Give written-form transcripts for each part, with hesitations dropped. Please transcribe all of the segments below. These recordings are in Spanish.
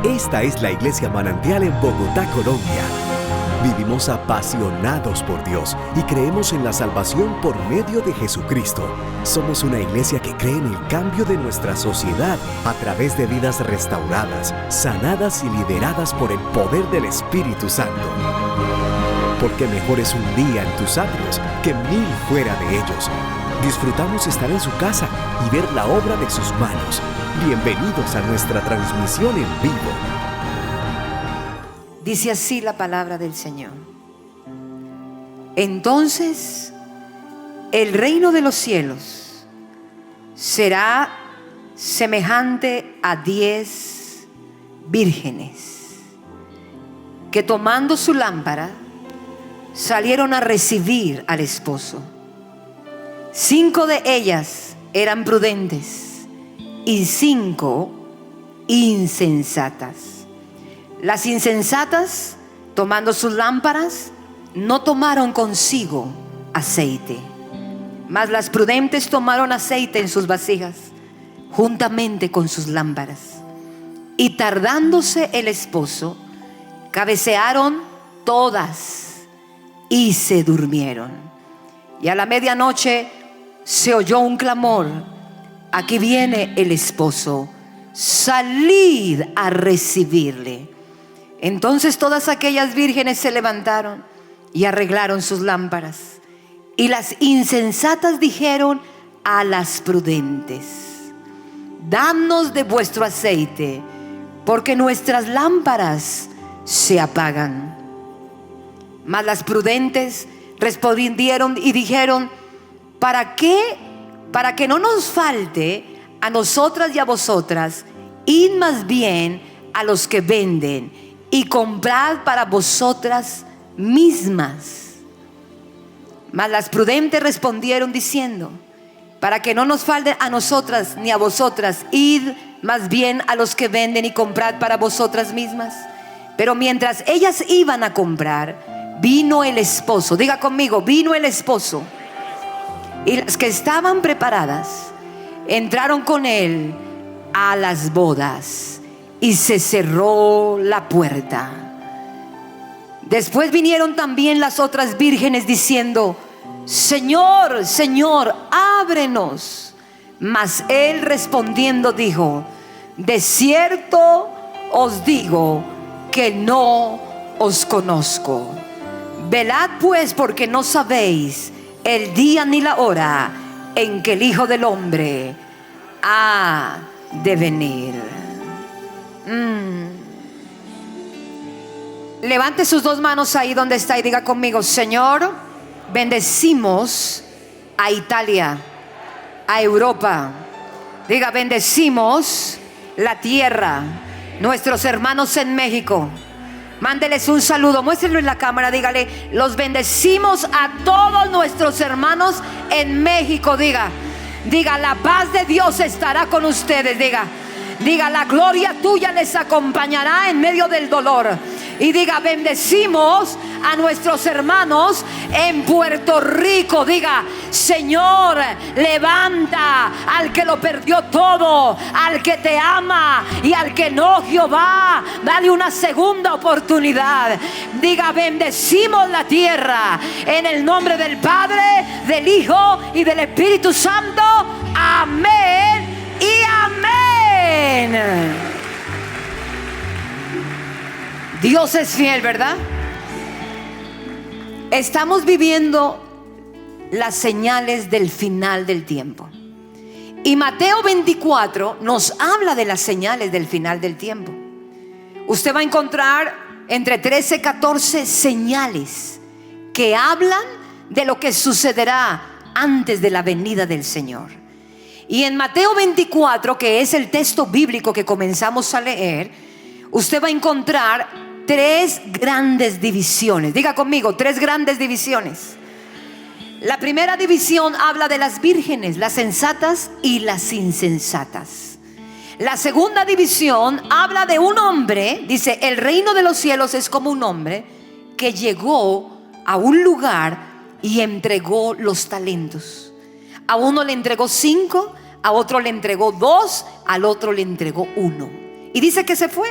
Esta es la Iglesia Manantial en Bogotá, Colombia. Vivimos apasionados por Dios y creemos en la salvación por medio de Jesucristo. Somos una iglesia que cree en el cambio de nuestra sociedad a través de vidas restauradas, sanadas y lideradas por el poder del Espíritu Santo. Porque mejor es un día en tus atrios que 1000 fuera de ellos. Disfrutamos estar en su casa y ver la obra de sus manos. Bienvenidos a nuestra transmisión en vivo. Dice así la palabra del Señor. Entonces, el reino de los cielos será semejante a 10 vírgenes que tomando su lámpara salieron a recibir al esposo. 5 de ellas eran prudentes y 5 insensatas. Las insensatas, tomando sus lámparas, no tomaron consigo aceite, mas las prudentes tomaron aceite en sus vasijas, juntamente con sus lámparas. Y tardándose el esposo, cabecearon todas y se durmieron. Y a la medianoche se oyó un clamor: aquí viene el esposo, salid a recibirle. Entonces todas aquellas vírgenes se levantaron y arreglaron sus lámparas. Y las insensatas dijeron a las prudentes: danos de vuestro aceite, porque nuestras lámparas se apagan. Mas las prudentes respondieron y dijeron: ¿para qué? Para que no nos falte a nosotras y a vosotras, id más bien a los que venden y comprad para vosotras mismas. Mas las prudentes respondieron diciendo: para que no nos falte a nosotras ni a vosotras, id más bien a los que venden y comprad para vosotras mismas. Pero mientras ellas iban a comprar, vino el esposo. Diga conmigo: vino el esposo. Y las que estaban preparadas entraron con él a las bodas, y se cerró la puerta. Después vinieron también las otras vírgenes diciendo: Señor, Señor, ábrenos. Mas él respondiendo dijo: de cierto os digo que no os conozco. Velad pues, porque no sabéis el día ni la hora en que el Hijo del Hombre ha de venir. Levante sus 2 manos ahí donde está y diga conmigo: Señor, bendecimos a Italia, a Europa. Diga: bendecimos la tierra, nuestros hermanos en México. Mándeles un saludo, muéstrenlo en la cámara, dígale: los bendecimos a todos nuestros hermanos en México. Diga, la paz de Dios estará con ustedes. Diga, la gloria tuya les acompañará en medio del dolor. Y diga: bendecimos a nuestros hermanos en Puerto Rico. Diga: Señor, levanta al que lo perdió todo, al que te ama, y al que no, Jehová, dale una segunda oportunidad. Diga: bendecimos la tierra en el nombre del Padre, del Hijo y del Espíritu Santo. Amén y amén. Dios es fiel, ¿verdad? Estamos viviendo las señales del final del tiempo. Y Mateo 24 nos habla de las señales del final del tiempo. Usted va a encontrar entre 13 y 14 señales que hablan de lo que sucederá antes de la venida del Señor. Y en Mateo 24, que es el texto bíblico que comenzamos a leer, usted va a encontrar 3 grandes divisiones. Diga conmigo: 3 grandes divisiones. La primera división habla de las vírgenes, las sensatas y las insensatas. La segunda división habla de un hombre. Dice: el reino de los cielos es como un hombre que llegó a un lugar y entregó los talentos. A uno le entregó 5, a otro le entregó 2, al otro le entregó 1. Y dice que se fue.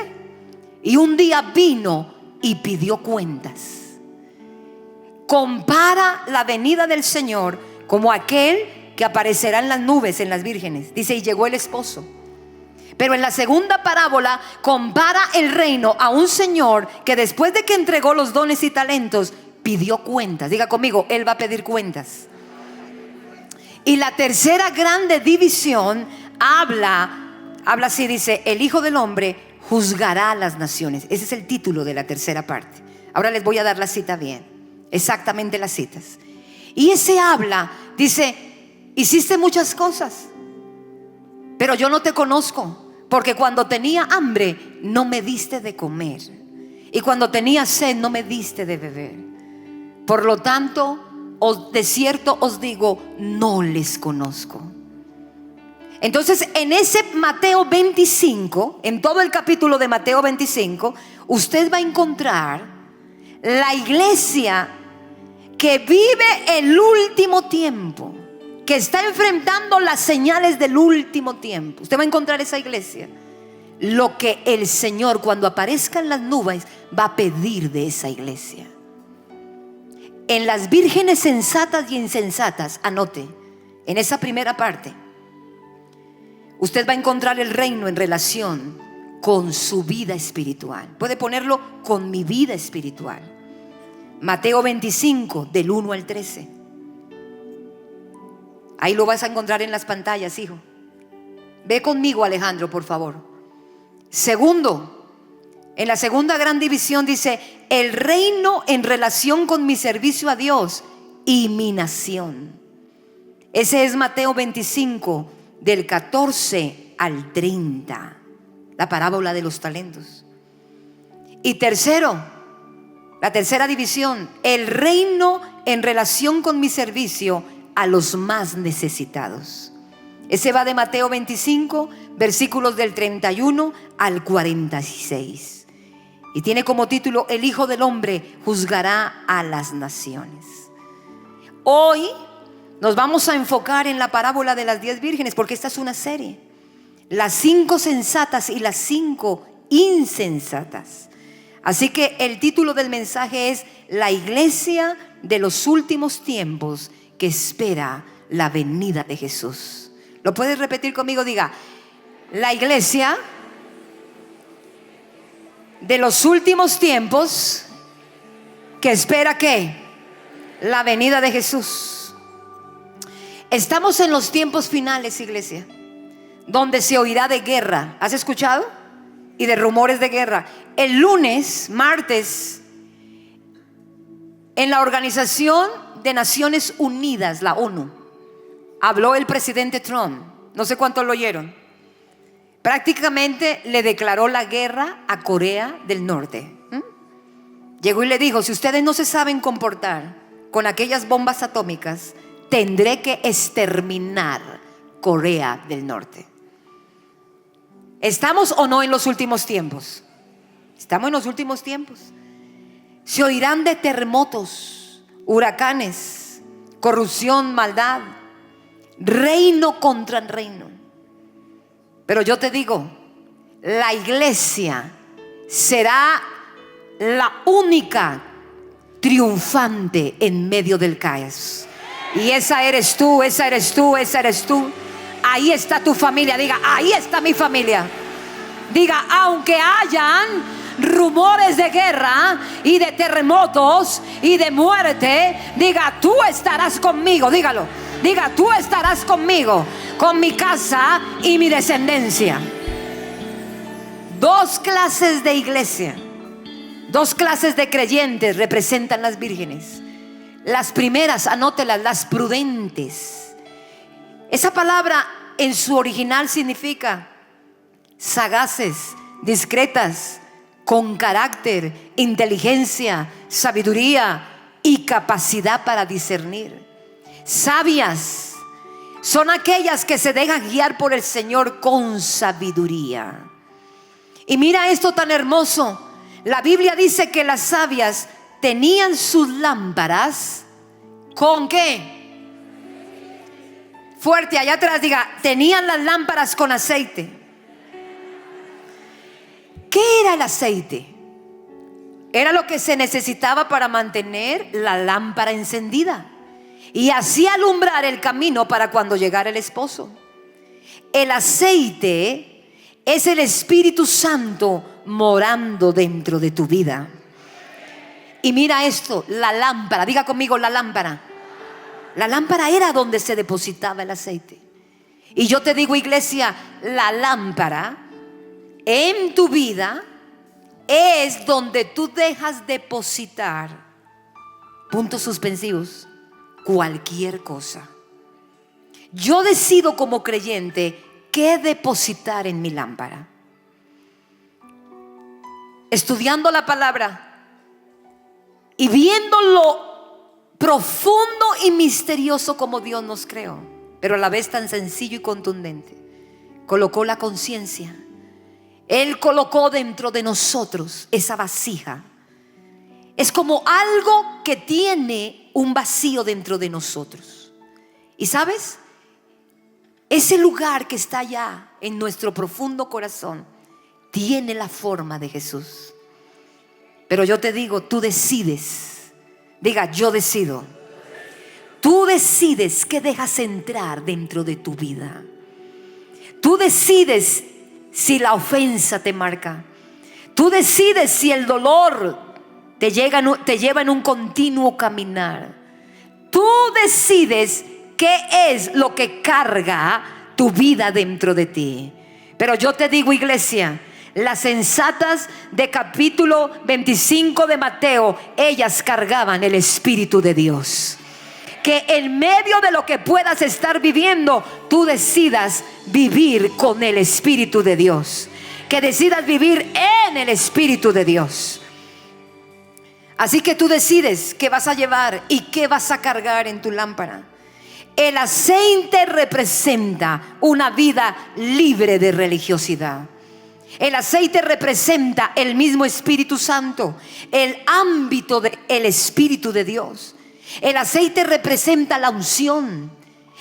y un día vino y pidió cuentas. Compara la venida del Señor como aquel que aparecerá en las nubes, en las vírgenes. Dice, y llegó el esposo. Pero en la segunda parábola compara el reino a un señor que después de que entregó los dones y talentos, pidió cuentas. Diga conmigo, él va a pedir cuentas. Y la tercera grande división habla así, dice, el Hijo del Hombre juzgará a las naciones. Ese es el título de la tercera parte. Ahora les voy a dar la cita bien, exactamente las citas. Y ese habla, dice, hiciste muchas cosas, pero yo no te conozco, porque cuando tenía hambre no me diste de comer, y cuando tenía sed no me diste de beber. Por lo tanto, de cierto os digo, no les conozco. Entonces, en ese Mateo 25, en todo el capítulo de Mateo 25, usted va a encontrar la iglesia que vive el último tiempo, que está enfrentando las señales del último tiempo. Usted va a encontrar esa iglesia, lo que el Señor, cuando aparezca en las nubes, va a pedir de esa iglesia. En las vírgenes sensatas y insensatas, anote, en esa primera parte, usted va a encontrar el reino en relación con su vida espiritual. Puede ponerlo con mi vida espiritual. Mateo 25, del 1 al 13. Ahí lo vas a encontrar en las pantallas, hijo. Ve conmigo, Alejandro, por favor. Segundo, en la segunda gran división dice, el reino en relación con mi servicio a Dios y mi nación. Ese es Mateo 25, del 14 al 30, la parábola de los talentos. Y tercero, la tercera división, el reino en relación con mi servicio a los más necesitados. Ese va de Mateo 25, versículos del 31 al 46. Y tiene como título, el Hijo del Hombre juzgará a las naciones. Hoy nos vamos a enfocar en la parábola de las 10 vírgenes, porque esta es una serie. Las 5 sensatas y las 5 insensatas. Así que el título del mensaje es la iglesia de los últimos tiempos que espera la venida de Jesús. ¿Lo puedes repetir conmigo? Diga, la iglesia de los últimos tiempos que espera ¿qué? La venida de Jesús. Estamos en los tiempos finales, iglesia, donde se oirá de guerra. ¿Has escuchado? Y de rumores de guerra. El lunes, martes, en la Organización de Naciones Unidas, la ONU, habló el presidente Trump. No sé cuántos lo oyeron. Prácticamente le declaró la guerra a Corea del Norte. Llegó y le dijo, si ustedes no se saben comportar con aquellas bombas atómicas, tendré que exterminar Corea del Norte. ¿Estamos o no en los últimos tiempos? Estamos en los últimos tiempos. Se oirán de terremotos, huracanes, corrupción, maldad, reino contra reino. Pero yo te digo, la iglesia será la única triunfante en medio del caos. Y esa eres tú, esa eres tú, esa eres tú. Ahí está tu familia. Diga, ahí está mi familia. Diga, aunque hayan rumores de guerra y de terremotos y de muerte, diga, tú estarás conmigo. Dígalo. Diga, tú estarás conmigo, con mi casa y mi descendencia. Dos clases de iglesia, dos clases de creyentes representan las vírgenes. Las primeras, anótelas, las prudentes. Esa palabra en su original significa sagaces, discretas, con carácter, inteligencia, sabiduría y capacidad para discernir. Sabias son aquellas que se dejan guiar por el Señor con sabiduría. Y mira esto tan hermoso. La Biblia dice que las sabias tenían sus lámparas ¿con qué? Fuerte, allá atrás diga, tenían las lámparas con aceite. ¿Qué era el aceite? Era lo que se necesitaba para mantener la lámpara encendida y así alumbrar el camino para cuando llegara el esposo. El aceite es el Espíritu Santo morando dentro de tu vida. Y mira esto, la lámpara, diga conmigo, la lámpara. La lámpara era donde se depositaba el aceite. Y yo te digo, iglesia, la lámpara en tu vida es donde tú dejas depositar, puntos suspensivos, cualquier cosa. Yo decido como creyente qué depositar en mi lámpara. Estudiando la palabra y viendo lo profundo y misterioso como Dios nos creó, pero a la vez tan sencillo y contundente, colocó la conciencia. Él colocó dentro de nosotros esa vasija. Es como algo que tiene un vacío dentro de nosotros. Y ¿sabes? Ese lugar que está allá en nuestro profundo corazón tiene la forma de Jesús. Pero yo te digo, tú decides. Diga, yo decido. Tú decides qué dejas entrar dentro de tu vida. Tú decides si la ofensa te marca. Tú decides si el dolor te lleva en un continuo caminar. Tú decides qué es lo que carga tu vida dentro de ti. Pero yo te digo, iglesia, las sensatas de capítulo 25 de Mateo, ellas cargaban el Espíritu de Dios. Que en medio de lo que puedas estar viviendo, tú decidas vivir con el Espíritu de Dios. Que decidas vivir en el Espíritu de Dios. Así que tú decides qué vas a llevar y qué vas a cargar en tu lámpara. El aceite representa una vida libre de religiosidad. El aceite representa el mismo Espíritu Santo, el ámbito del Espíritu de Dios. El aceite representa la unción.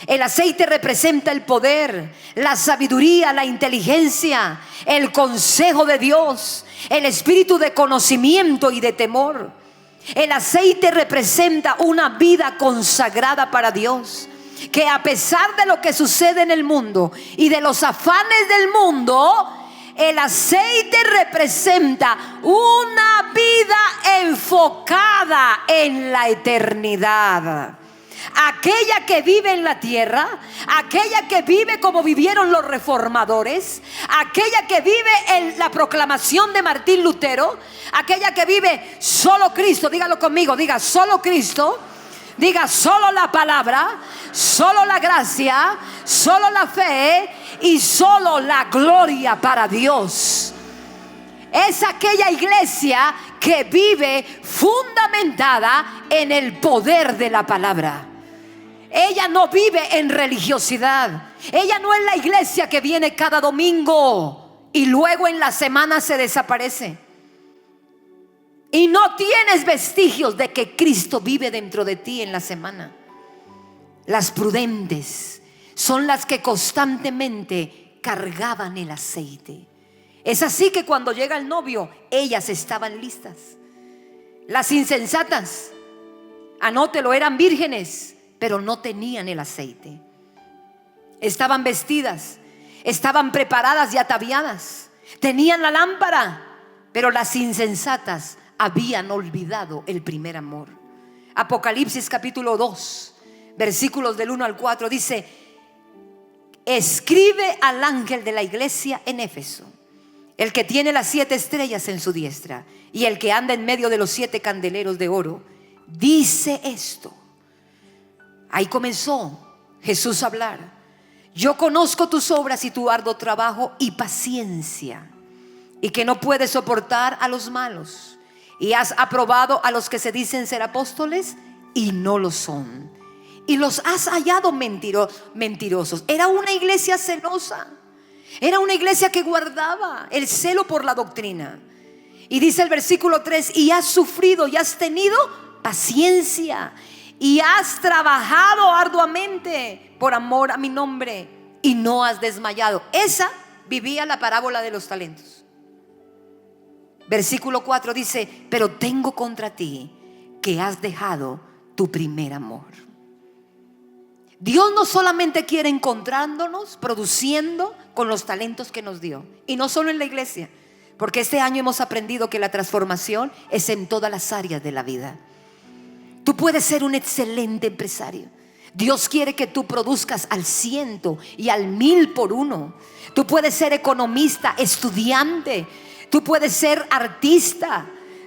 El aceite representa el poder, la sabiduría, la inteligencia, el consejo de Dios, el espíritu de conocimiento y de temor. El aceite representa una vida consagrada para Dios, que a pesar de lo que sucede en el mundo y de los afanes del mundo, el aceite representa una vida enfocada en la eternidad. Aquella que vive en la tierra, aquella que vive como vivieron los reformadores, aquella que vive en la proclamación de Martín Lutero, aquella que vive solo Cristo. Dígalo conmigo, diga solo Cristo. Diga solo la palabra, solo la gracia, solo la fe y solo la gloria para Dios. Es aquella iglesia que vive fundamentada en el poder de la palabra. Ella no vive en religiosidad. Ella no es la iglesia que viene cada domingo y luego en la semana se desaparece. Y no tienes vestigios de que Cristo vive dentro de ti en la semana. Las prudentes son las que constantemente cargaban el aceite. Es así que cuando llega el novio, ellas estaban listas. Las insensatas, anótelo, eran vírgenes, pero no tenían el aceite. Estaban vestidas, estaban preparadas y ataviadas, tenían la lámpara, pero las insensatas habían olvidado el primer amor. Apocalipsis capítulo 2, versículos del 1 al 4 dice: escribe al ángel de la iglesia en Éfeso, el que tiene las 7 estrellas en su diestra y el que anda en medio de los 7 candeleros de oro, dice esto. Ahí comenzó Jesús a hablar. Yo conozco tus obras y tu arduo trabajo y paciencia, y que no puedes soportar a los malos, y has aprobado a los que se dicen ser apóstoles y no lo son, y los has hallado mentirosos. Era una iglesia celosa. Era una iglesia que guardaba el celo por la doctrina. Y dice el versículo 3: y has sufrido y has tenido paciencia y has trabajado arduamente por amor a mi nombre y no has desmayado. Esa vivía la parábola de los talentos. Versículo 4 dice: pero tengo contra ti que has dejado tu primer amor. Dios no solamente quiere encontrándonos, produciendo con los talentos que nos dio, y no solo en la iglesia, porque este año hemos aprendido que la transformación es en todas las áreas de la vida. Tú puedes ser un excelente empresario. Dios quiere que tú produzcas al 100 y al 1000 por uno. Tú puedes ser economista, estudiante. Tú puedes ser artista.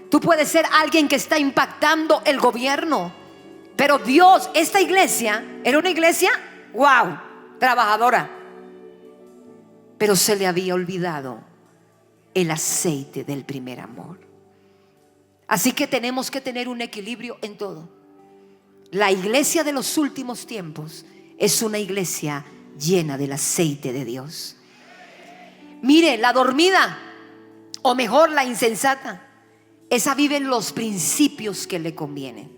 Tú puedes ser alguien que está impactando el gobierno. Pero Dios, esta iglesia era una iglesia, wow, trabajadora. Pero se le había olvidado el aceite del primer amor. Así que tenemos que tener un equilibrio en todo. La iglesia de los últimos tiempos es una iglesia llena del aceite de Dios. Mire, la dormida, o mejor la insensata, esa vive los principios que le convienen.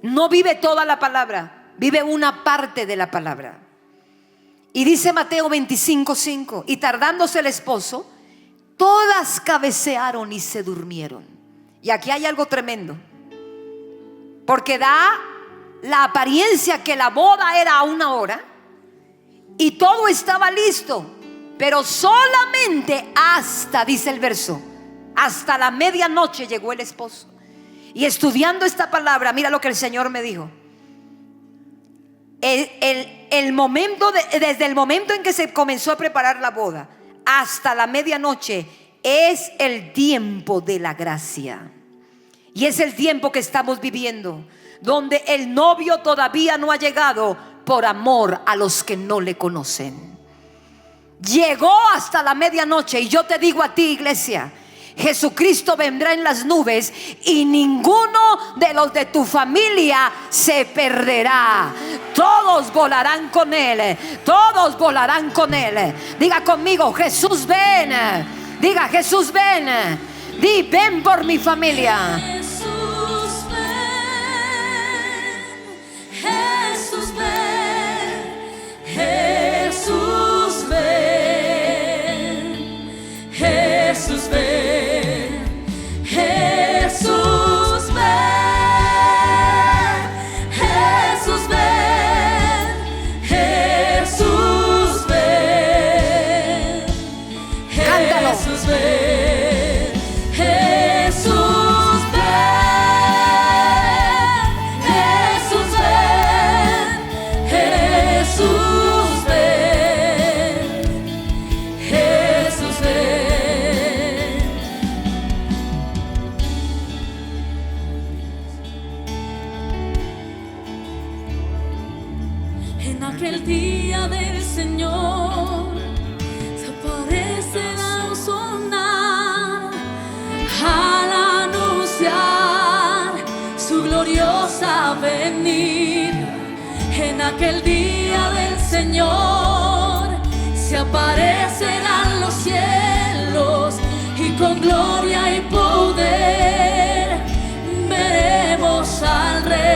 No vive toda la palabra, vive una parte de la palabra. Y dice Mateo 25:5: y tardándose el esposo, todas cabecearon y se durmieron. Y aquí hay algo tremendo, porque da la apariencia que la boda era a 1 hora y todo estaba listo, pero solamente hasta, dice el verso, hasta la medianoche llegó el esposo. Y estudiando esta palabra, mira lo que el Señor me dijo. El momento desde el momento en que se comenzó a preparar la boda hasta la medianoche es el tiempo de la gracia. Y es el tiempo que estamos viviendo, donde el novio todavía no ha llegado por amor a los que no le conocen. Llegó hasta la medianoche. Y yo te digo a ti, iglesia, Jesucristo vendrá en las nubes y ninguno de los de tu familia se perderá. Todos volarán con Él. Todos volarán con Él. Diga conmigo: Jesús, ven. Diga: Jesús, ven. Di: ven por mi familia. Jesús, ven. Jesús, ven. Jesús, ven. Jesús, ven. Jesús, ven. Jesús, ven. Cántalo. Jesús, ven. Jesús, ven. Jesús, ven. Jesús, ven. Jesús, ven. En aquel día del Señor se aparecerá un sonar al anunciar su gloriosa venida. En aquel día del Señor se aparecerán los cielos y con gloria y poder veremos al Rey.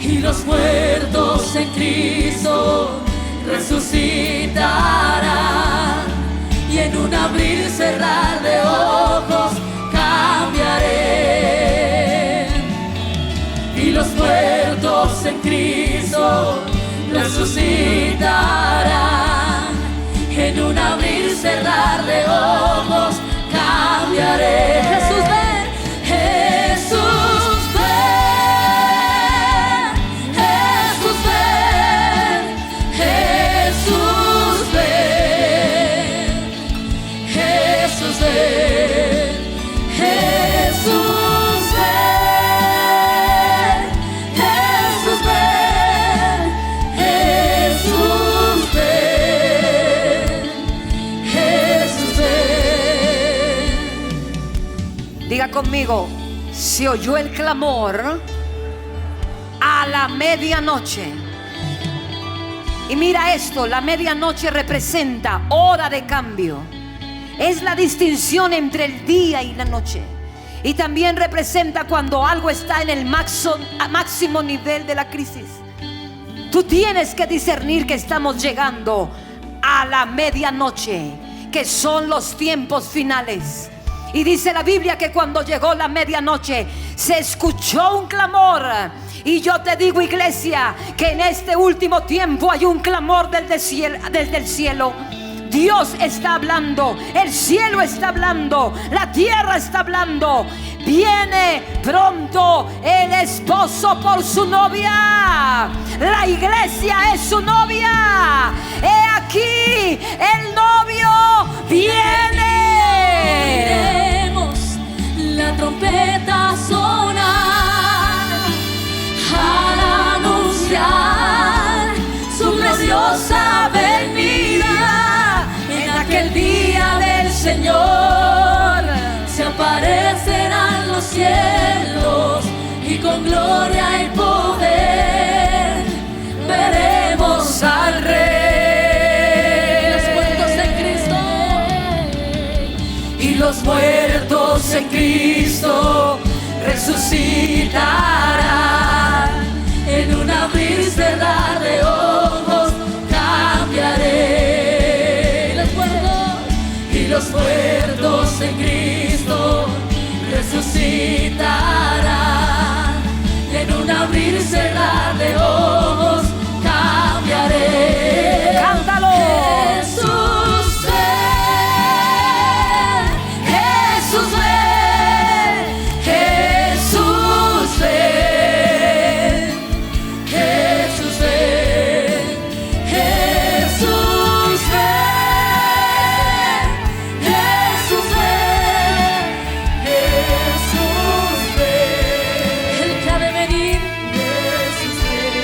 Y los muertos en Cristo resucitarán, y en un abrir y cerrar de ojos cambiaré. Y los muertos en Cristo resucitarán, en un abrir y cerrar de ojos cambiaré. Jesús, ven. Jesús, ven. Jesús, ven. Jesús, ven. Jesús, ven. Jesús, ven. Jesús, ven. Jesús, ven. Jesús, ven. Diga conmigo: se oyó el clamor a la medianoche. Y mira esto: la medianoche representa hora de cambio. Es la distinción entre el día y la noche. Y también representa cuando algo está en el máximo nivel de la crisis. Tú tienes que discernir que estamos llegando a a la medianoche, que son los tiempos finales. Y dice la Biblia que cuando llegó la medianoche se escuchó un clamor. Y yo te digo, iglesia, que en este último tiempo hay un clamor desde el cielo. Dios está hablando, el cielo está hablando, la tierra está hablando. Viene pronto el esposo por su novia. La iglesia es su novia. He aquí, el novio viene. Oiremos la trompeta sonar al anunciar su gloriosa venida. En aquel día del Señor se aparecerán los cielos y con gloria y poder veremos al Rey. Los muertos en Cristo y los muertos en Cristo resucitarán. En un abrir y cerrar de ojos cambiaré. Los muertos en Cristo resucitarán. En un abrir y cerrar de ojos cambiaré. ¡Cántalo! Jesús ven, Jesús ven, Jesús ven, Jesús ven, Jesús ven.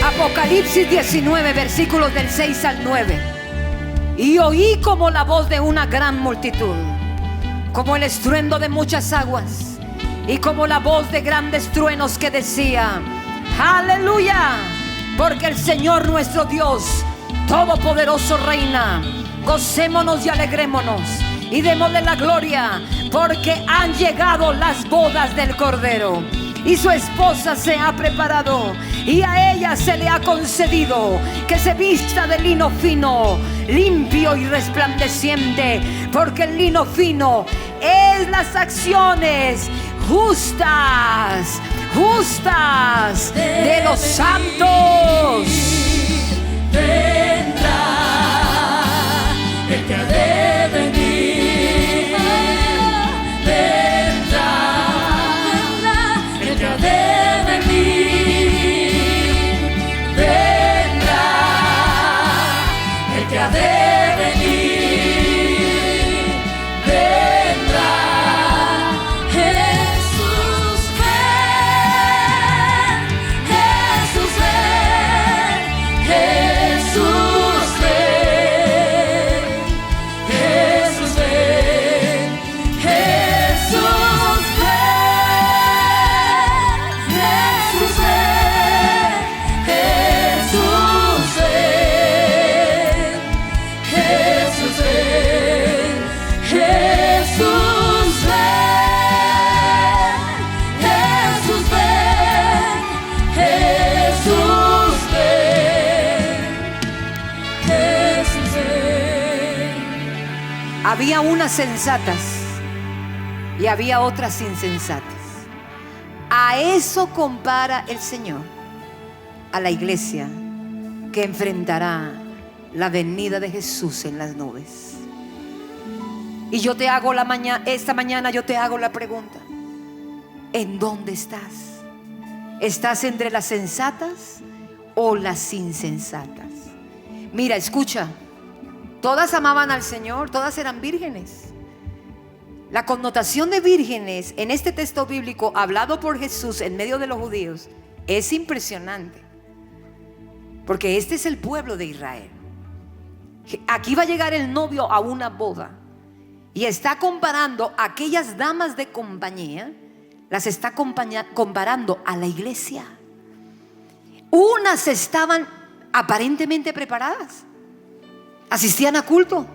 Apocalipsis 19, versículos del 6 al 9. Y oí como la voz de una gran multitud, como el estruendo de muchas aguas, y como la voz de grandes truenos que decía: aleluya, porque el Señor nuestro Dios Todopoderoso reina. Gocémonos y alegrémonos y démosle la gloria, porque han llegado las bodas del Cordero y su esposa se ha preparado, y a ella se le ha concedido que se vista de lino fino, limpio y resplandeciente, porque el lino fino es las acciones justas de los santos. Vendrá el que ha de venir. Vendrá el que ha de venir. Vendrá el que ha de venir. Vendrá. Jesús ven, Jesús ven, Jesús ven, Jesús ven, Jesús ven, Jesús ven, Jesús ven, Jesús ven, Jesús ven, Jesús ven, Jesús ven, Jesús ven. Había unas sensatas y había otras insensatas. A eso compara el Señor a la iglesia que enfrentará la venida de Jesús en las nubes. Y yo te hago esta mañana yo te hago la pregunta: ¿en dónde estás? ¿Estás entre las sensatas o las insensatas? Mira, escucha. Todas amaban al Señor, todas eran vírgenes. La connotación de vírgenes en este texto bíblico hablado por Jesús en medio de los judíos es impresionante, porque este es el pueblo de Israel. Aquí va a llegar el novio a una boda y está comparando a aquellas damas de compañía, las está comparando a la iglesia. Unas estaban aparentemente preparadas, asistían a culto,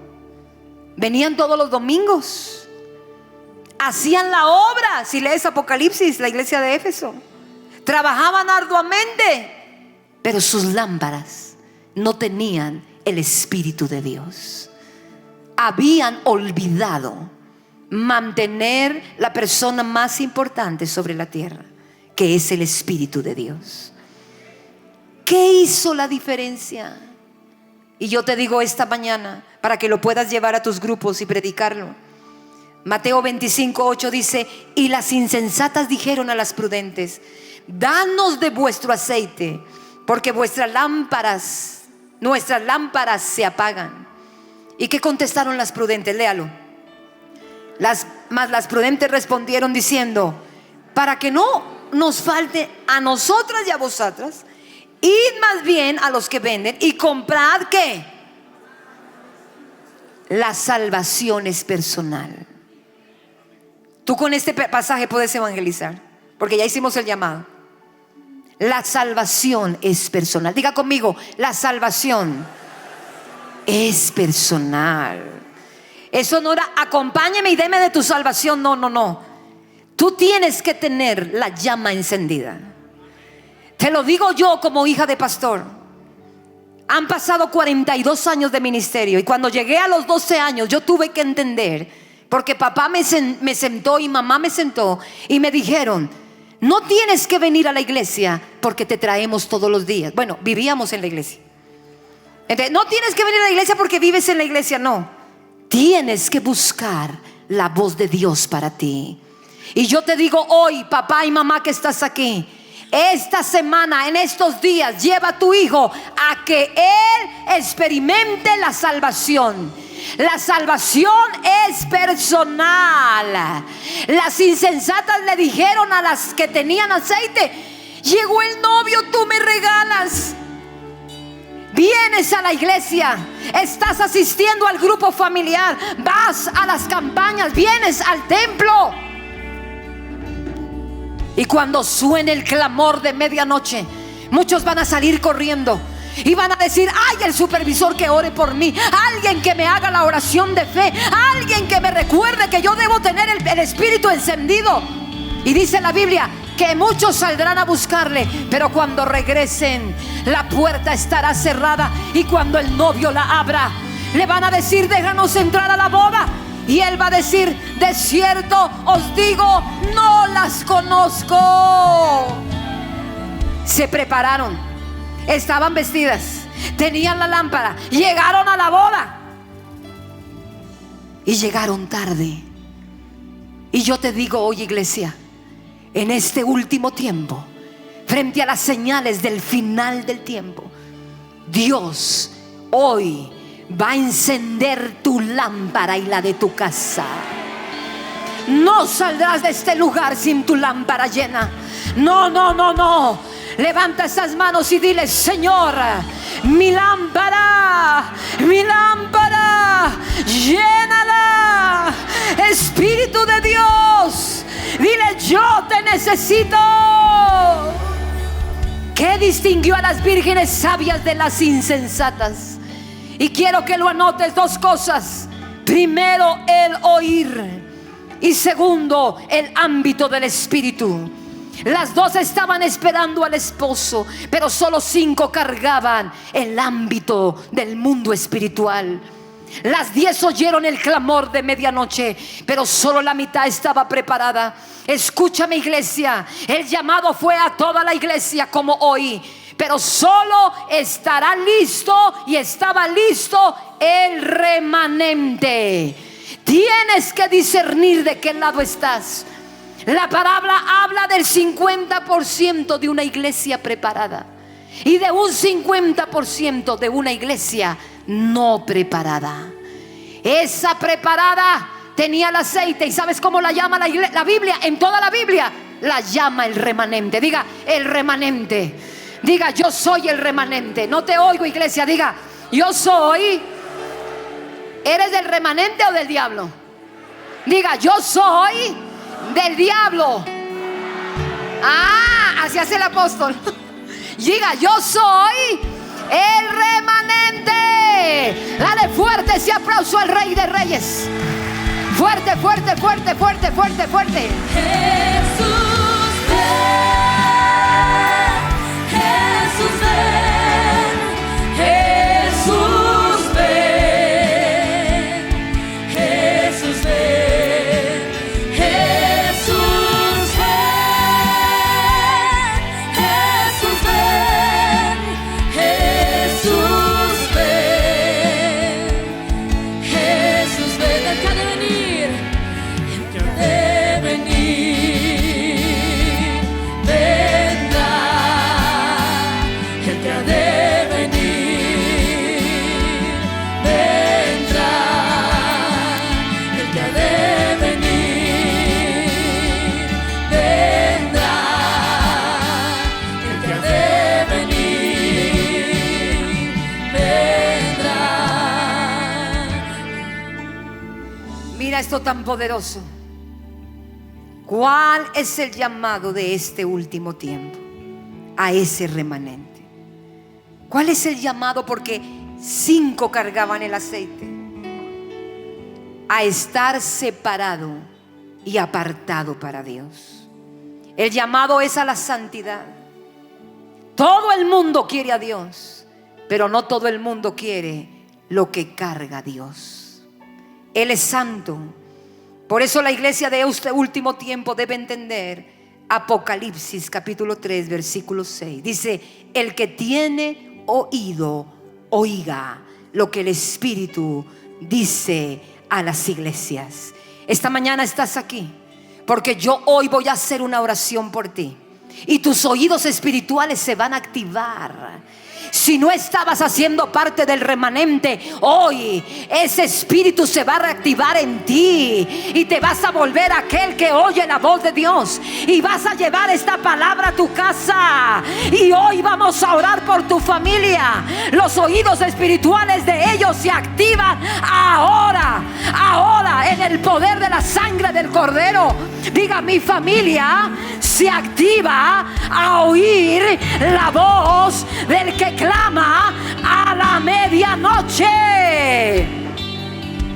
venían todos los domingos, hacían la obra. Si lees Apocalipsis, la iglesia de Éfeso, trabajaban arduamente, pero sus lámparas no tenían el Espíritu de Dios. habían olvidado mantener la persona más importante sobre la tierra, que es el Espíritu de Dios. ¿Qué hizo la diferencia? Y yo te digo esta mañana, para que lo puedas llevar a tus grupos y predicarlo. Mateo 25:8 dice: y las insensatas dijeron a las prudentes: danos de vuestro aceite, porque nuestras lámparas se apagan. ¿Y qué contestaron las prudentes? Léalo. Mas las prudentes respondieron diciendo: para que no nos falte a nosotras y a vosotras, id más bien a los que venden y comprad, ¿qué? La salvación es personal. Tú con este pasaje puedes evangelizar, porque ya hicimos el llamado. La salvación es personal. Diga conmigo: la salvación es personal. Eso no era acompáñeme y deme de tu salvación. No. Tú tienes que tener la llama encendida. Te lo digo yo como hija de pastor. Han pasado 42 años de ministerio, y cuando llegué a los 12 años yo tuve que entender, porque papá me sentó y mamá me sentó y me dijeron: no tienes que venir a la iglesia porque te traemos todos los días. Bueno, vivíamos en la iglesia. Entonces, no tienes que venir a la iglesia porque vives en la iglesia. No, tienes que buscar la voz de Dios para ti. Y yo te digo hoy, papá y mamá que estás aquí, esta semana, en estos días, lleva a tu hijo a que él experimente la salvación. La salvación es personal. Las insensatas le dijeron a las que tenían aceite: llegó el novio, tú me regalas. Vienes a la iglesia, estás asistiendo al grupo familiar, vas a las campañas, vienes al templo. Y cuando suene el clamor de medianoche, muchos van a salir corriendo y van a decir: ay, el supervisor que ore por mí, alguien que me haga la oración de fe, alguien que me recuerde que yo debo tener el espíritu encendido. Y dice la Biblia que muchos saldrán a buscarle, pero cuando regresen la puerta estará cerrada, y cuando el novio la abra le van a decir: déjanos entrar a la boda. Y él va a decir: de cierto os digo, no las conozco. Se prepararon, estaban vestidas, tenían la lámpara, llegaron a la boda y llegaron tarde. Y yo te digo hoy, iglesia, en este último tiempo, frente a las señales del final del tiempo, Dios hoy va a encender tu lámpara y la de tu casa. No saldrás de este lugar sin tu lámpara llena. No. Levanta esas manos y dile: Señor, mi lámpara, llénala. Espíritu de Dios, dile: yo te necesito. ¿Qué distinguió a las vírgenes sabias de las insensatas? Y quiero que lo anotes: dos cosas. Primero, el oír, y segundo, el ámbito del espíritu. Las dos estaban esperando al esposo, pero solo 5 cargaban el ámbito del mundo espiritual. Las 10 oyeron el clamor de medianoche, pero solo la mitad estaba preparada. Escúchame, iglesia, el llamado fue a toda la iglesia como hoy, pero solo estará listo y estaba listo el remanente. Tienes que discernir de qué lado estás. La palabra habla del 50% de una iglesia preparada y de un 50% de una iglesia no preparada. Esa preparada tenía el aceite, y ¿sabes cómo la llama la Biblia? En toda la Biblia la llama el remanente. Diga: el remanente. Diga: yo soy el remanente. No te oigo, iglesia. Diga: yo soy. ¿Eres del remanente o del diablo? Diga: yo soy del diablo. Así hace el apóstol. Diga: yo soy el remanente. Dale fuerte ese aplauso al Rey de Reyes. Fuerte. Jesús ven, Jesús ven, Jesús ven. esto tan poderoso. ¿Cuál es el llamado de este último tiempo a ese remanente? ¿Cuál es el llamado? Porque 5 cargaban el aceite. A estar separado y apartado para Dios. El llamado es a la santidad. Todo el mundo quiere a Dios, pero no todo el mundo quiere lo que carga Dios. Él es santo. Por eso la iglesia de este último tiempo debe entender Apocalipsis capítulo 3 versículo 6. Dice: el que tiene oído, oiga lo que el Espíritu dice a las iglesias. Esta mañana estás aquí porque yo hoy voy a hacer una oración por ti y tus oídos espirituales se van a activar. Si no estabas haciendo parte del remanente, hoy ese espíritu se va a reactivar en ti y te vas a volver aquel que oye la voz de Dios y vas a llevar esta palabra a tu casa. Y hoy vamos a orar por tu familia. Los oídos espirituales de ellos se activan ahora en el poder de la sangre del Cordero. Diga: mi familia se activa a oír la voz del que clama a la medianoche.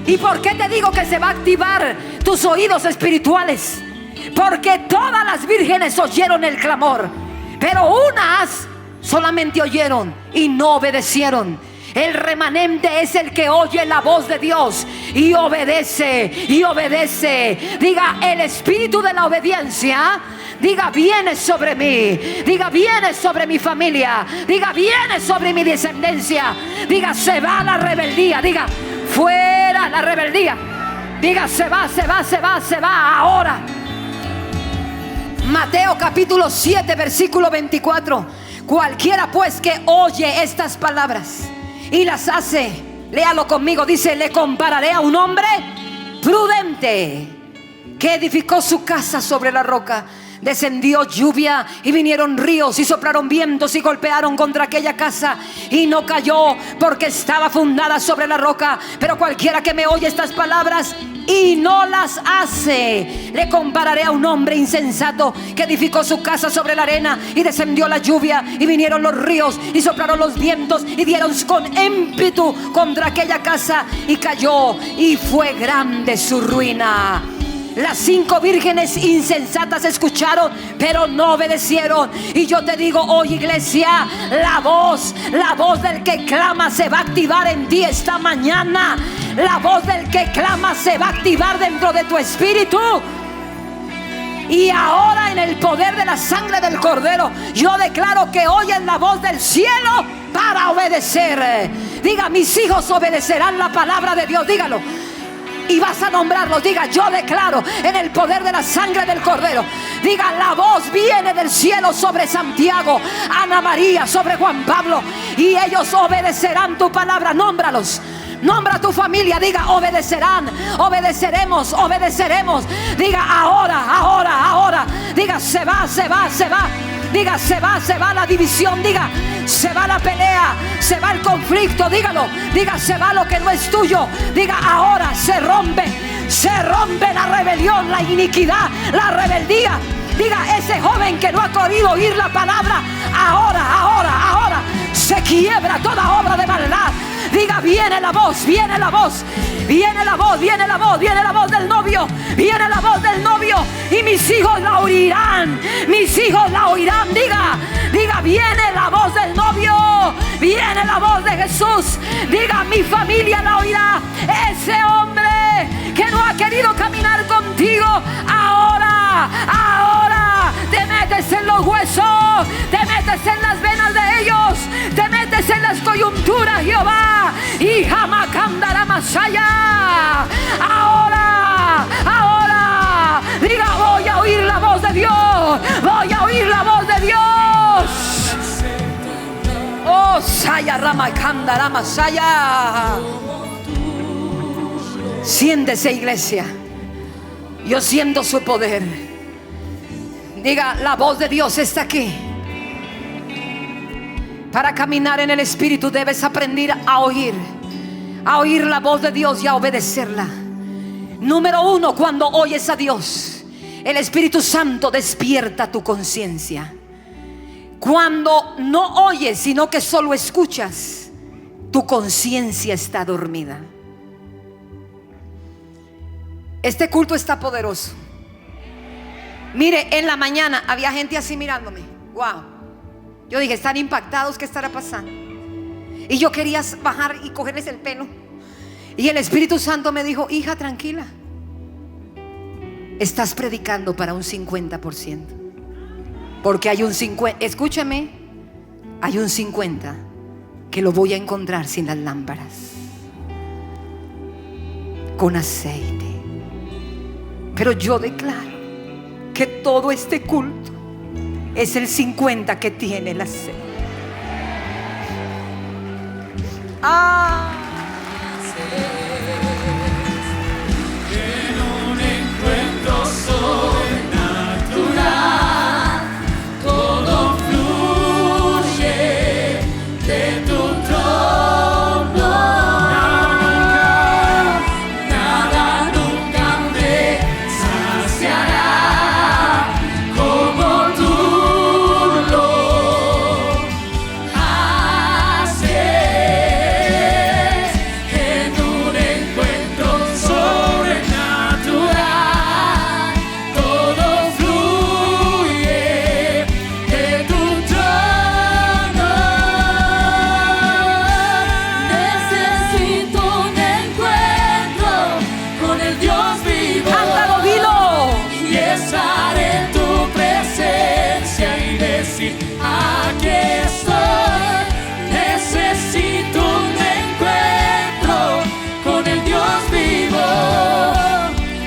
¿Y por qué te digo que se va a activar tus oídos espirituales? Porque todas las vírgenes oyeron el clamor, pero unas solamente oyeron y no obedecieron. El remanente es el que oye la voz de Dios y obedece, y obedece. Diga: el espíritu de la obediencia, diga, viene sobre mí. Diga: viene sobre mi familia. Diga: viene sobre mi descendencia. Diga: se va la rebeldía. Diga: fuera la rebeldía. Diga: se va, se va, se va, se va ahora. Mateo capítulo 7 versículo 24. Cualquiera pues que oye estas palabras y las hace, léalo conmigo, dice: le compararé a un hombre prudente que edificó su casa sobre la roca. Descendió lluvia y vinieron ríos y soplaron vientos y golpearon contra aquella casa y no cayó, porque estaba fundada sobre la roca. Pero cualquiera que me oye estas palabras y no las hace, le compararé a un hombre insensato que edificó su casa sobre la arena, y descendió la lluvia y vinieron los ríos y soplaron los vientos y dieron con ímpetu contra aquella casa y cayó, y fue grande su ruina. Las 5 vírgenes insensatas escucharon, pero no obedecieron. Y yo te digo hoy, iglesia, la voz del que clama se va a activar en ti esta mañana. La voz del que clama se va a activar dentro de tu espíritu. Y ahora, en el poder de la sangre del Cordero, yo declaro que oyen la voz del cielo para obedecer. Diga: mis hijos obedecerán la palabra de Dios. Dígalo. Y vas a nombrarlos. Diga: yo declaro en el poder de la sangre del Cordero. Diga: la voz viene del cielo sobre Santiago, Ana María, sobre Juan Pablo, y ellos obedecerán tu palabra. Nómbralos. Nombra a tu familia. Diga: obedecerán, obedeceremos, obedeceremos. Diga: ahora. Diga: se va, se va, se va. Diga: se va la división. Diga: se va la pelea, se va el conflicto. Dígalo. Diga: se va lo que no es tuyo. Diga: ahora se rompe la rebelión, la iniquidad, la rebeldía. Diga: ese joven que no ha querido oír la palabra, ahora se quiebra toda obra de maldad. Diga: viene la voz, viene la voz, viene la voz, viene la voz, viene la voz del novio, viene la voz del novio, y mis hijos la oirán, mis hijos la oirán. Diga: viene la voz del novio, viene la voz de Jesús. Diga: mi familia la oirá. Ese hombre que no ha querido caminar contigo, ahora te metes en los huesos, te metes en las venas de ellos, te metes en las coyunturas, Jehová. Y Jamacandará Masaya. Ahora, diga: voy a oír la voz de Dios, voy a oír la voz de Dios. Oh, Saya Ramacandará Masaya. Siéntese, iglesia. Yo siento su poder. Diga: la voz de Dios está aquí. Para caminar en el Espíritu debes aprender a oír la voz de Dios y a obedecerla. Número uno, cuando oyes a Dios, el Espíritu Santo despierta tu conciencia. Cuando no oyes, sino que solo escuchas, tu conciencia está dormida. Este culto está poderoso. Mire, en la mañana había gente así mirándome. Wow. Yo dije, están impactados, ¿qué estará pasando? Y yo quería bajar y cogerles el pelo. Y el Espíritu Santo me dijo, hija, tranquila, estás predicando para un 50%. Porque hay un 50, escúchame, hay un 50 que lo voy a encontrar sin las lámparas, con aceite. Pero yo declaro que todo este culto es el 50 que tiene el aceite. En un encuentro sobrenatural, todo fluye de tu trono. Nada nunca me saciará como tú lo haces. En un encuentro sobrenatural, todo fluye de tu trono. Necesito un encuentro con el Dios vivo. Cántalo, dilo. Y estar en tu presencia y decir, aquí estoy. Necesito un encuentro con el Dios vivo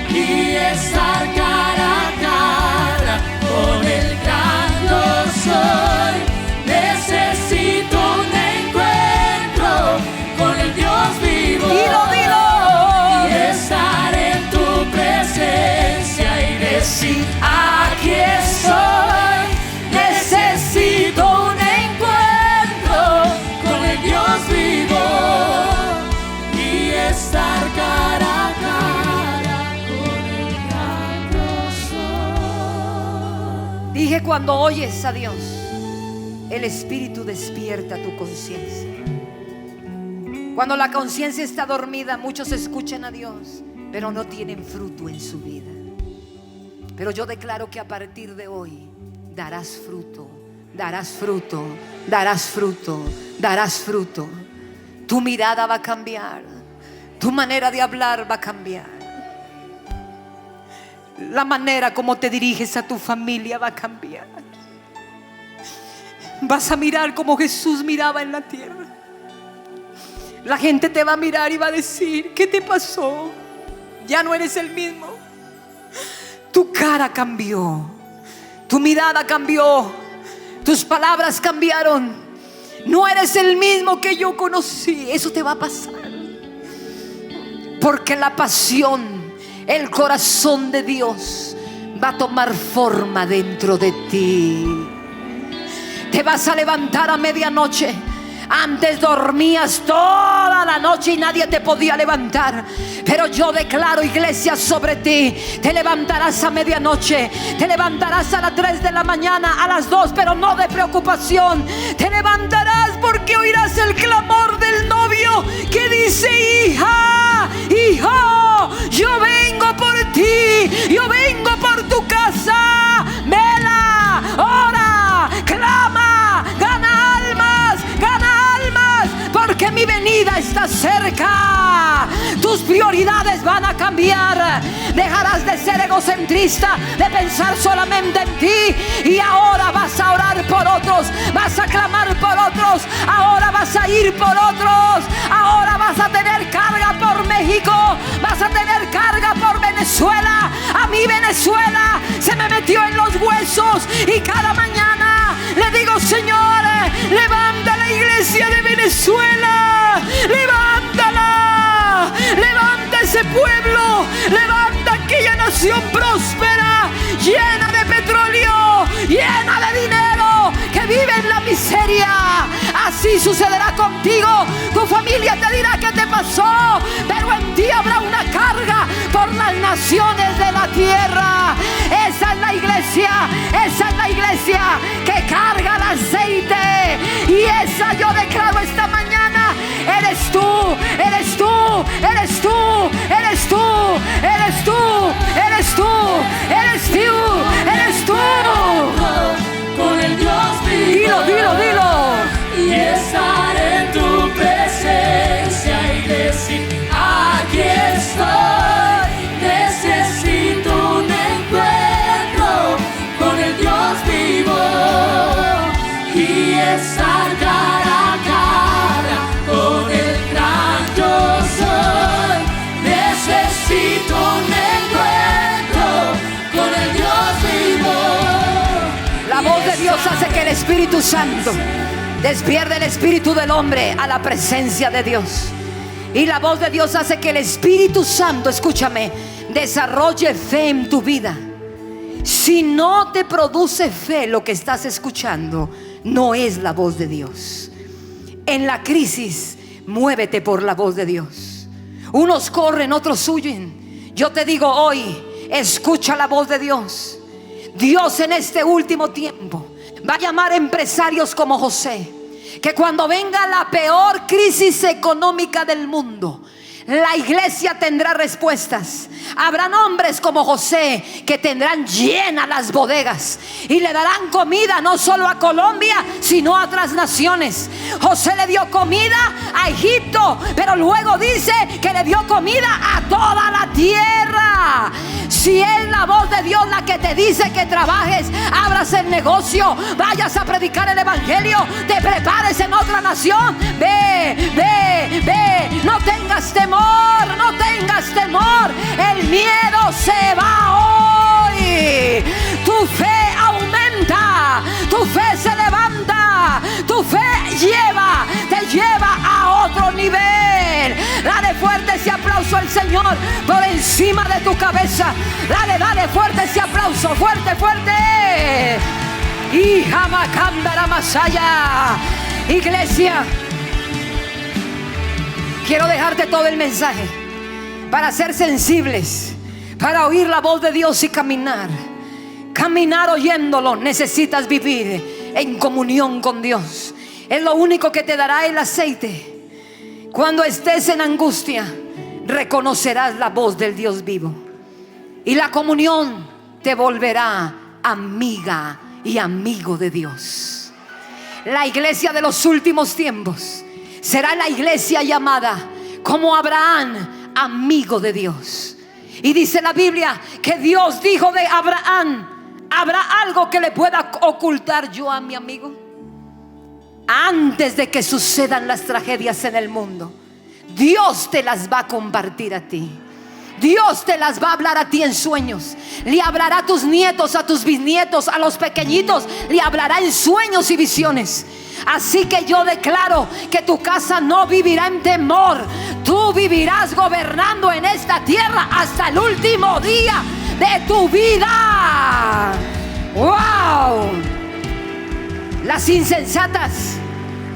y estar cara a cara con el gran yo soy. Necesito un encuentro con el Dios vivo. Dilo, dilo. Y estar en tu presencia y decir, aquí estoy. Necesito un encuentro con el Dios vivo y estar cara a cara con el gran yo soy. Dije, cuando oyes a Dios, el Espíritu despierta tu conciencia. Cuando la conciencia está dormida, muchos escuchan a Dios, pero no tienen fruto en su vida. Pero yo declaro que a partir de hoy darás fruto, darás fruto, darás fruto, darás fruto. Tu mirada va a cambiar, tu manera de hablar va a cambiar, la manera como te diriges a tu familia va a cambiar. Vas a mirar como Jesús miraba en la tierra. La gente te va a mirar y va a decir, ¿qué te pasó? Ya no eres el mismo. Tu cara cambió, tu mirada cambió, tus palabras cambiaron. No eres el mismo que yo conocí. Eso te va a pasar, porque la pasión, el corazón de Dios va a tomar forma dentro de ti. Te vas a levantar a medianoche. Antes dormías toda la noche y nadie te podía levantar, pero yo declaro, iglesia, sobre ti. Te levantarás a medianoche, te levantarás a las 3 de la mañana, a las 2, pero no de preocupación. Te levantarás porque oirás el clamor del novio que dice, hija, hijo, yo vengo por ti, yo vengo por tu casa. Vela, ora, clama, gana almas, porque mi venida está cerca. Tus prioridades van a cambiar. Dejarás de ser egocentrista, de pensar solamente en ti, y ahora vas a orar por otros, vas a clamar por otros, ahora vas a ir por otros, ahora vas a tener carga por México, vas a tener carga por Venezuela. A mí Venezuela se me metió en los huesos y cada mañana le digo, Señor, levanta la iglesia de Venezuela, levántala, levanta ese pueblo, levanta aquella nación próspera, llena de petróleo, llena de dinero, que vive en la miseria. Así sucederá contigo. Tu familia te dirá qué te pasó, pero en ti habrá una carga, por las naciones de la tierra. Esa es la iglesia, esa es la iglesia que carga el aceite. Y esa yo declaro esta mañana: eres tú, eres tú, eres tú, eres tú, eres tú, eres tú, eres tú, eres tú. Con el Dios vivo. Dilo, dilo. Y estar en tu presencia y decir: aquí estoy. Necesito un encuentro con el Dios vivo y estar cara a cara con el gran yo soy. Necesito un encuentro con el Dios vivo. La voz de Dios hace que el Espíritu Santo despierte el espíritu del hombre a la presencia de Dios. Y la voz de Dios hace que el Espíritu Santo, escúchame, desarrolle fe en tu vida. Si no te produce fe lo que estás escuchando, no es la voz de Dios. En la crisis, muévete por la voz de Dios. Unos corren, otros huyen. Yo te digo hoy, escucha la voz de Dios. Dios en este último tiempo va a llamar empresarios como José, que cuando venga la peor crisis económica del mundo, la iglesia tendrá respuestas. Habrán hombres como José que tendrán llenas las bodegas y le darán comida no solo a Colombia, sino a otras naciones. José le dio comida a Egipto, pero luego dice que le dio comida a toda la tierra. Si es la voz de Dios la que te dice que trabajes, abras el negocio, vayas a predicar el evangelio, te prepares en otra nación, ve, ve, ve. No tengas temor, no tengas temor. El miedo se va hoy. Tu fe aumenta, tu fe se levanta, tu fe te lleva a otro nivel. Dale fuerte ese aplauso al Señor por encima de tu cabeza. Dale fuerte ese aplauso, fuerte, fuerte. Y Jamakambara Masaya. Iglesia, quiero dejarte todo el mensaje para ser sensibles, para oír la voz de Dios y caminar. Caminar oyéndolo. Necesitas vivir en comunión con Dios. Es lo único que te dará el aceite. Cuando estés en angustia, reconocerás la voz del Dios vivo. Y la comunión te volverá amiga y amigo de Dios. La iglesia de los últimos tiempos será la iglesia llamada como Abraham, amigo de Dios. Y dice la Biblia que Dios dijo de Abraham: ¿habrá algo que le pueda ocultar yo a mi amigo? Antes de que sucedan las tragedias en el mundo, Dios te las va a compartir a ti. Dios te las va a hablar a ti en sueños. Le hablará a tus nietos, a tus bisnietos, a los pequeñitos. Le hablará en sueños y visiones. Así que yo declaro que tu casa no vivirá en temor. Tú vivirás gobernando en esta tierra hasta el último día de tu vida. ¡Wow! Las insensatas,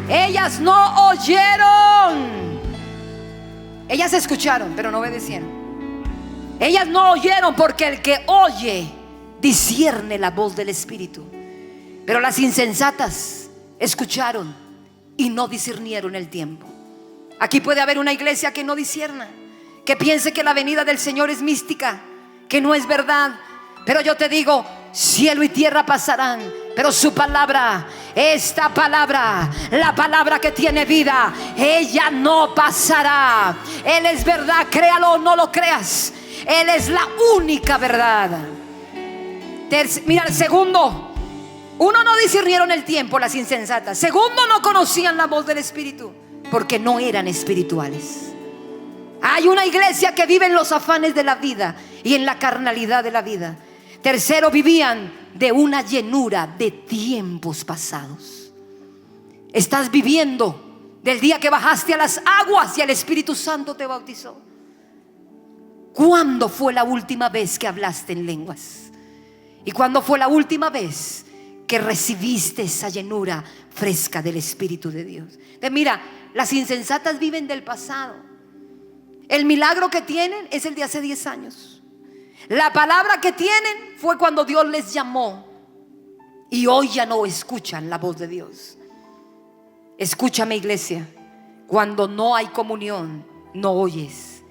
ellas no oyeron. Ellas escucharon, pero no obedecieron. Ellas no oyeron, porque el que oye discierne la voz del Espíritu. Pero las insensatas escucharon y no discernieron el tiempo. Aquí puede haber una iglesia que no discierna, que piense que la venida del Señor es mística, que no es verdad. Pero yo te digo, cielo y tierra pasarán, pero su palabra, esta palabra, la palabra que tiene vida, ella no pasará. Él es verdad, créalo o no lo creas. Él es la única verdad. Mira, el segundo, uno, no discernieron el tiempo las insensatas. Segundo, no conocían la voz del Espíritu, porque no eran espirituales. Hay una iglesia que vive en los afanes de la vida y en la carnalidad de la vida. Tercero, vivían de una llenura de tiempos pasados. Estás viviendo del día que bajaste a las aguas y el Espíritu Santo te bautizó. ¿Cuándo fue la última vez que hablaste en lenguas? ¿Y cuándo fue la última vez que recibiste esa llenura fresca del Espíritu de Dios? Mira, las insensatas viven del pasado. El milagro que tienen es el de hace 10 años. La palabra que tienen fue cuando Dios les llamó. Y hoy ya no escuchan la voz de Dios. Escúchame, iglesia. Cuando no hay comunión, no oyes.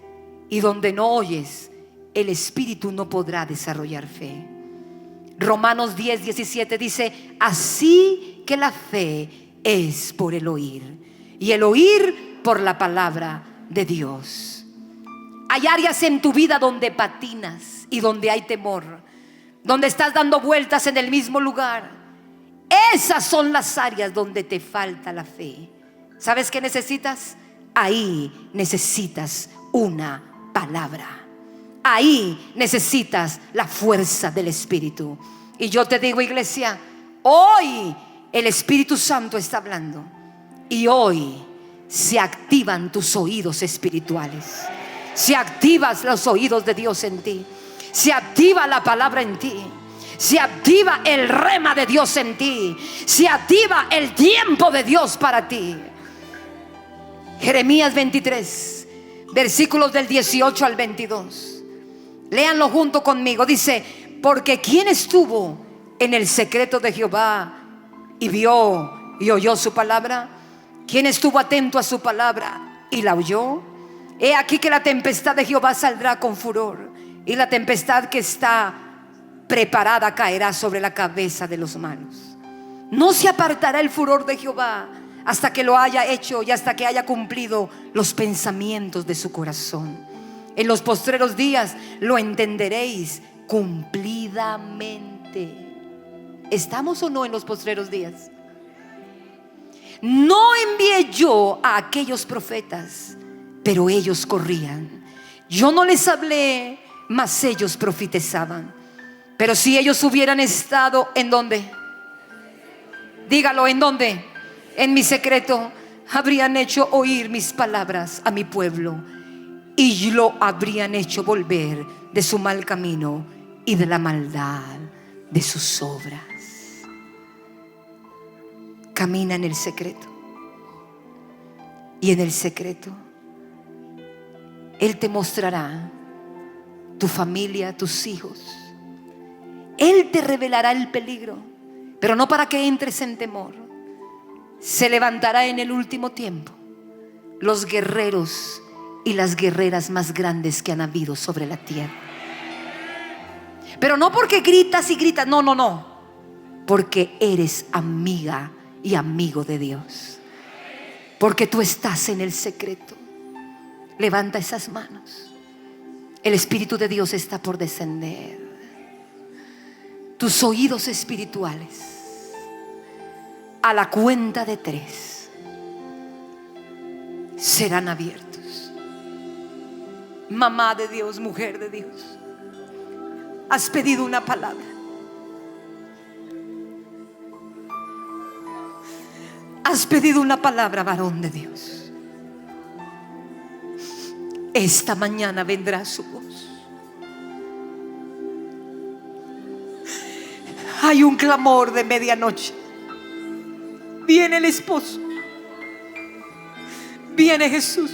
Y donde no oyes, el espíritu no podrá desarrollar fe. Romanos 10:17 dice: así que la fe es por el oír, y el oír por la palabra de Dios. Hay áreas en tu vida donde patinas y donde hay temor, donde estás dando vueltas en el mismo lugar. Esas son las áreas donde te falta la fe. ¿Sabes qué necesitas? Ahí necesitas una palabra. Ahí necesitas la fuerza del Espíritu. Y yo te digo, iglesia, hoy el Espíritu Santo está hablando. Y hoy se activan tus oídos espirituales. Se activan los oídos de Dios en ti. Se activa la palabra en ti. Se activa el rema de Dios en ti. Se activa el tiempo de Dios para ti. Jeremías 23, versículos del 18 al 22. Léanlo junto conmigo. Dice: porque ¿quién estuvo en el secreto de Jehová y vio y oyó su palabra? ¿Quién estuvo atento a su palabra y la oyó? He aquí que la tempestad de Jehová saldrá con furor, y la tempestad que está preparada caerá sobre la cabeza de los malos. No se apartará el furor de Jehová hasta que lo haya hecho y hasta que haya cumplido los pensamientos de su corazón. En los postreros días lo entenderéis cumplidamente. ¿Estamos o no en los postreros días? No envié yo a aquellos profetas, pero ellos corrían. Yo no les hablé, mas ellos profetizaban. Pero si ellos hubieran estado ¿en dónde? Dígalo, ¿en dónde? En mi secreto, habrían hecho oír mis palabras a mi pueblo, y lo habrían hecho volver de su mal camino y de la maldad de sus obras. Camina en el secreto, y en el secreto Él te mostrará tu familia, tus hijos. Él te revelará el peligro, pero no para que entres en temor. Se levantará en el último tiempo los guerreros y las guerreras más grandes que han habido sobre la tierra. Pero no porque gritas y gritas, no, porque eres amiga y amigo de Dios, porque tú estás en el secreto. Levanta esas manos. El Espíritu de Dios está por descender. Tus oídos espirituales, a la cuenta de 3, serán abiertos. Mamá de Dios, mujer de Dios, has pedido una palabra. Has pedido una palabra, varón de Dios. Esta mañana vendrá su voz. Hay un clamor de medianoche. Viene el esposo. Viene Jesús.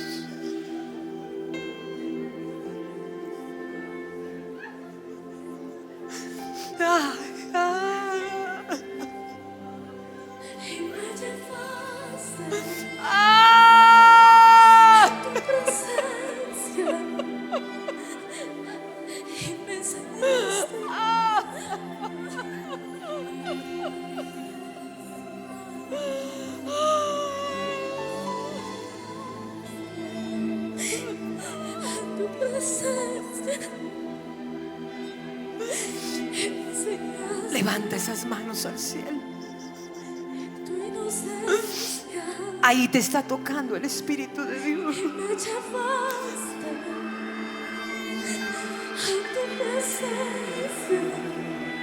Levanta esas manos al cielo. Ahí te está tocando el Espíritu de Dios.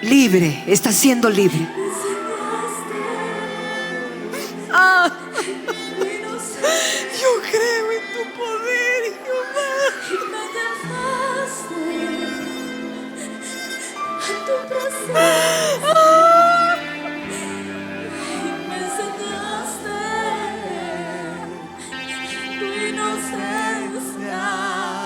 Libre, estás siendo libre. Yo creo en tu poder, Jehová. Tu inocencia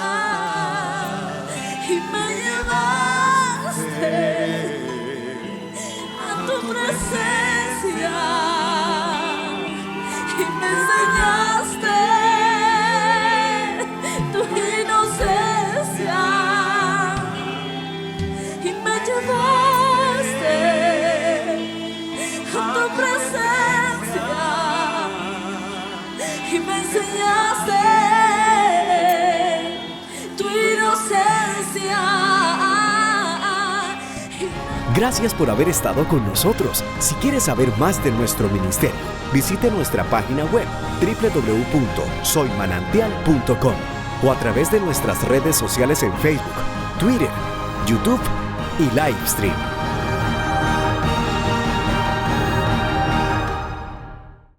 Gracias por haber estado con nosotros. Si quieres saber más de nuestro ministerio, visite nuestra página web www.soymanantial.com o a través de nuestras redes sociales en Facebook, Twitter, YouTube y Livestream.